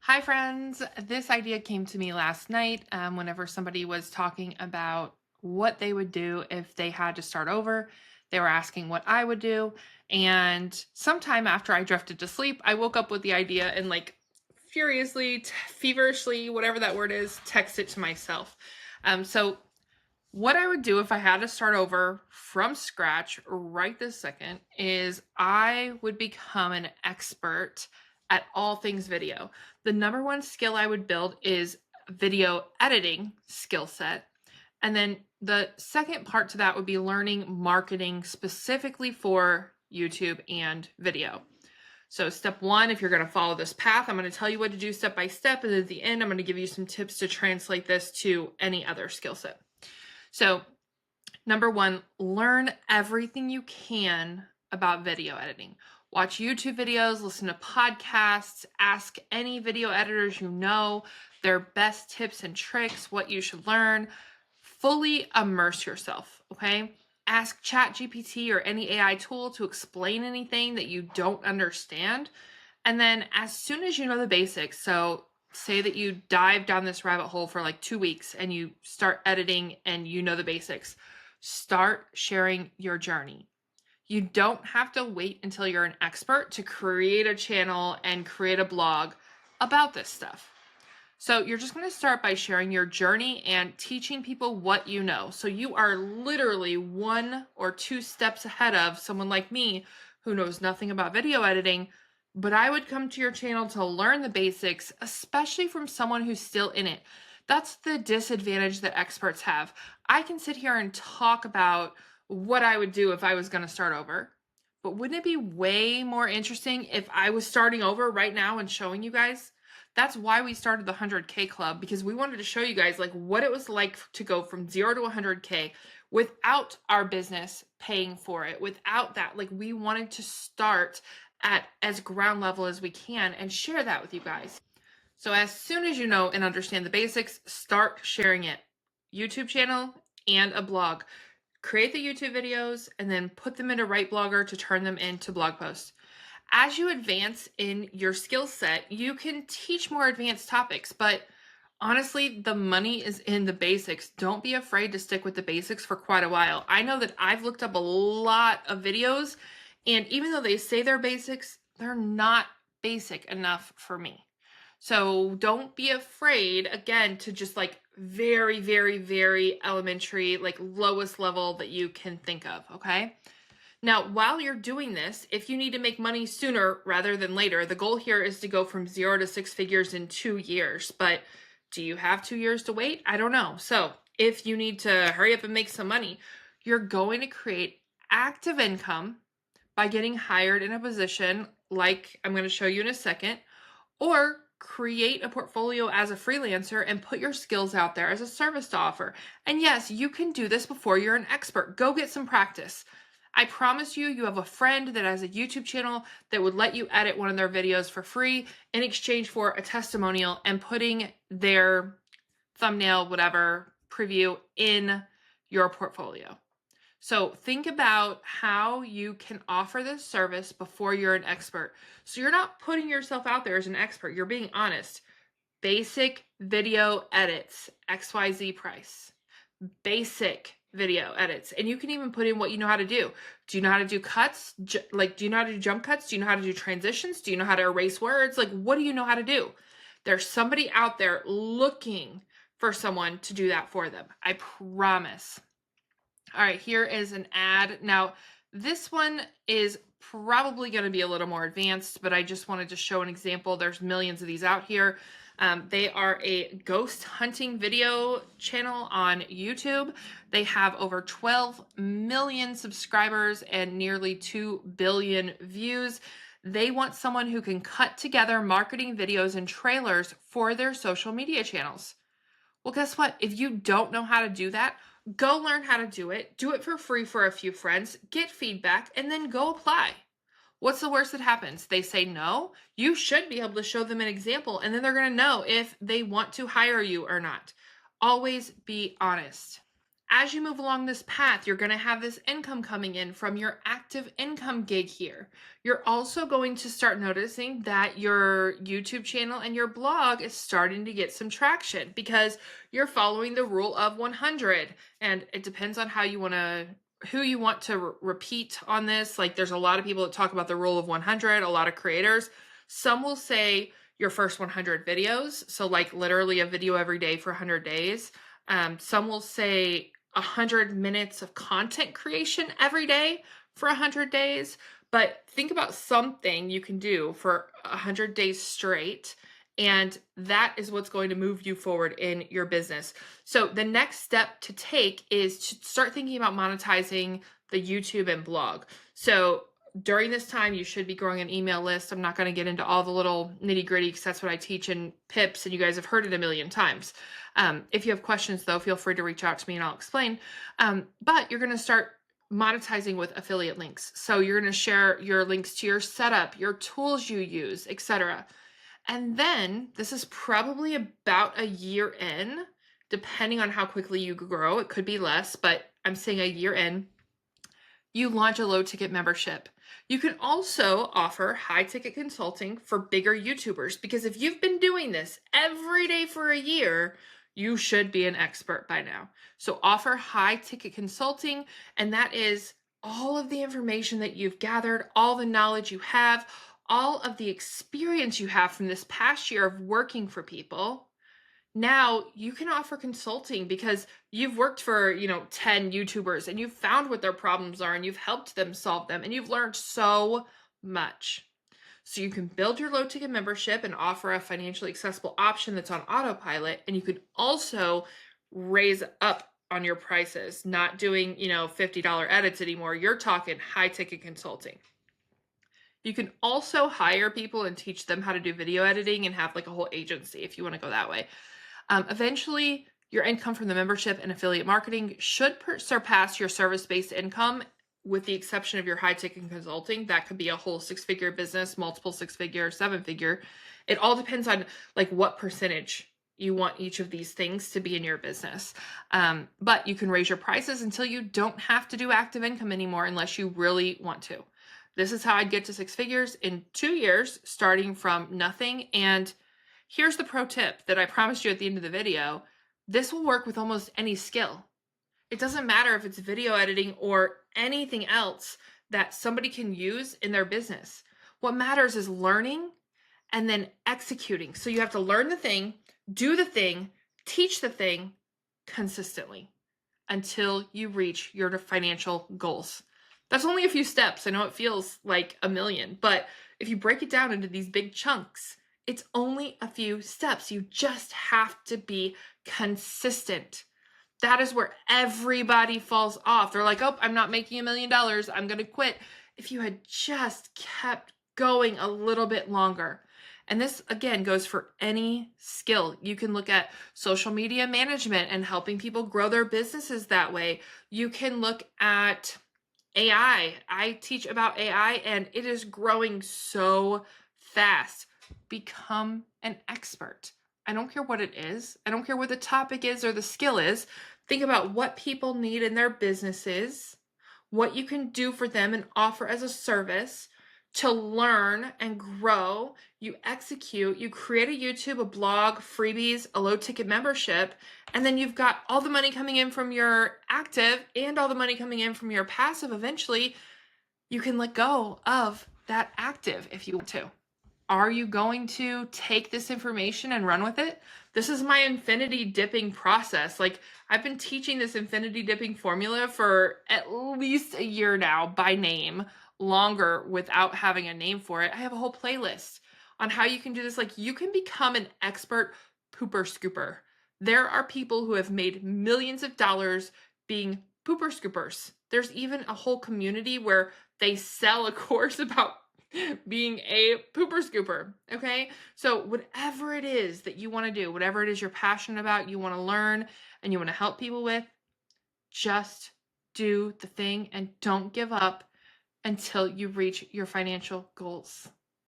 Hi, friends. This idea came to me last night whenever somebody was talking about what they would do if they had to start over. They were asking what I would do. And sometime after I drifted to sleep, I woke up with the idea and, like, furiously, feverishly, whatever that word is, text it to myself. So, what I would do if I had to start over from scratch right this second is I would become an expert at all things video. The number one skill I would build is video editing skill set. And then the second part to that would be learning marketing specifically for YouTube and video. So step one, if you're going to follow this path, I'm going to tell you what to do step by step. And at the end, I'm going to give you some tips to translate this to any other skill set. So number one, learn everything you can about video editing. Watch YouTube videos, listen to podcasts, ask any video editors you know their best tips and tricks, what you should learn. Fully immerse yourself, okay? Ask ChatGPT or any AI tool to explain anything that you don't understand. And then as soon as you know the basics, so say that you dive down this rabbit hole for like 2 weeks and you start editing and you know the basics, start sharing your journey. You don't have to wait until you're an expert to create a channel and create a blog about this stuff. So you're just going to start by sharing your journey and teaching people what you know. So you are literally 1 or 2 steps ahead of someone like me who knows nothing about video editing, but I would come to your channel to learn the basics, especially from someone who's still in it. That's the disadvantage that experts have. I can sit here and talk about what I would do if I was going to start over. But wouldn't it be way more interesting if I was starting over right now and showing you guys? That's why we started the 100K club, because we wanted to show you guys like what it was like to go from 0 to 100K without our business paying for it, without that. Like, we wanted to start at as ground level as we can and share that with you guys. So as soon as you know and understand the basics, start sharing it. YouTube channel and a blog. Create the YouTube videos and then put them into Writeblogger to turn them into blog posts. As you advance in your skill set, you can teach more advanced topics, but honestly, the money is in the basics. Don't be afraid to stick with the basics for quite a while. I know that I've looked up a lot of videos, and even though they say they're basics, they're not basic enough for me. So don't be afraid, again, to just like very, very, very elementary, like lowest level that you can think of, okay? Now, while you're doing this, if you need to make money sooner rather than later, the goal here is to go from 0 to 6 figures in 2 years. But do you have 2 years to wait? I don't know. So if you need to hurry up and make some money, you're going to create active income by getting hired in a position like I'm going to show you in a second, or create a portfolio as a freelancer and put your skills out there as a service to offer. And yes, you can do this before you're an expert. Go get some practice. I promise you, you have a friend that has a YouTube channel that would let you edit one of their videos for free in exchange for a testimonial and putting their thumbnail, whatever, preview in your portfolio. So think about how you can offer this service before you're an expert. So you're not putting yourself out there as an expert. You're being honest. Basic video edits, XYZ price. Basic video edits. And you can even put in what you know how to do. Do you know how to do cuts? Do you know how to do jump cuts? Do you know how to do transitions? Do you know how to erase words? Like, what do you know how to do? There's somebody out there looking for someone to do that for them. I promise. All right, here is an ad. Now, this one is probably going to be a little more advanced, but I just wanted to show an example. There's millions of these out here. They are a ghost hunting video channel on YouTube. They have over 12 million subscribers and nearly 2 billion views. They want someone who can cut together marketing videos and trailers for their social media channels. Well, guess what? If you don't know how to do that, go learn how to do it for free for a few friends, get feedback, and then go apply. What's the worst that happens? They say no. You should be able to show them an example, and then they're going to know if they want to hire you or not. Always be honest. As you move along this path, you're going to have this income coming in from your active income gig here. You're also going to start noticing that your YouTube channel and your blog is starting to get some traction because you're following the rule of 100. And it depends on who you want to repeat on this. Like there's a lot of people that talk about the rule of 100, a lot of creators. Some will say your first 100 videos. So like literally a video every day for 100 days. Some will say 100 minutes of content creation every day for 100 days. But think about something you can do for 100 days straight. And that is what's going to move you forward in your business. So the next step to take is to start thinking about monetizing the YouTube and blog. So during this time, you should be growing an email list. I'm not going to get into all the little nitty gritty because that's what I teach in PIPs and you guys have heard it a million times. If you have questions though, feel free to reach out to me and I'll explain. But you're going to start monetizing with affiliate links. So you're going to share your links to your setup, your tools you use, etc. And then this is probably about a year in, depending on how quickly you grow. It could be less, but I'm saying a year in, you launch a low ticket membership. You can also offer high ticket consulting for bigger YouTubers because if you've been doing this every day for a year, you should be an expert by now. So offer high ticket consulting, and that is all of the information that you've gathered, all the knowledge you have, all of the experience you have from this past year of working for people. Now you can offer consulting because you've worked for, 10 YouTubers and you've found what their problems are and you've helped them solve them and you've learned so much. So you can build your low ticket membership and offer a financially accessible option that's on autopilot. And you can also raise up on your prices, not doing, $50 edits anymore. You're talking high ticket consulting. You can also hire people and teach them how to do video editing and have like a whole agency if you want to go that way. Eventually, your income from the membership and affiliate marketing should surpass your service-based income, with the exception of your high-ticket consulting. That could be a whole six-figure business, multiple six-figure, seven-figure. It all depends on like what percentage you want each of these things to be in your business. But you can raise your prices until you don't have to do active income anymore unless you really want to. This is how I'd get to six figures in 2 years, starting from nothing. And here's the pro tip that I promised you at the end of the video. This will work with almost any skill. It doesn't matter if it's video editing or anything else that somebody can use in their business. What matters is learning and then executing. So you have to learn the thing, do the thing, teach the thing consistently until you reach your financial goals. That's only a few steps. I know it feels like a million, but if you break it down into these big chunks, it's only a few steps. You just have to be consistent. That is where everybody falls off. They're like, oh, I'm not making $1 million. I'm going to quit. If you had just kept going a little bit longer. And this, again, goes for any skill. You can look at social media management and helping people grow their businesses that way. You can look at AI. I teach about AI and it is growing so fast. Become an expert. I don't care what it is. I don't care what the topic is or the skill is. Think about what people need in their businesses, what you can do for them and offer as a service to learn and grow. You execute, you create a YouTube, a blog, freebies, a low ticket membership, and then you've got all the money coming in from your active and all the money coming in from your passive. Eventually, you can let go of that active if you want to. Are you going to take this information and run with it? This is my infinity dipping process. Like I've been teaching this infinity dipping formula for at least a year now by name, longer without having a name for it. I have a whole playlist on how you can do this. Like you can become an expert pooper scooper. There are people who have made millions of dollars being pooper scoopers. There's even a whole community where they sell a course about being a pooper scooper. Okay. So whatever it is that you want to do, whatever it is you're passionate about, you want to learn and you want to help people with, just do the thing and don't give up until you reach your financial goals.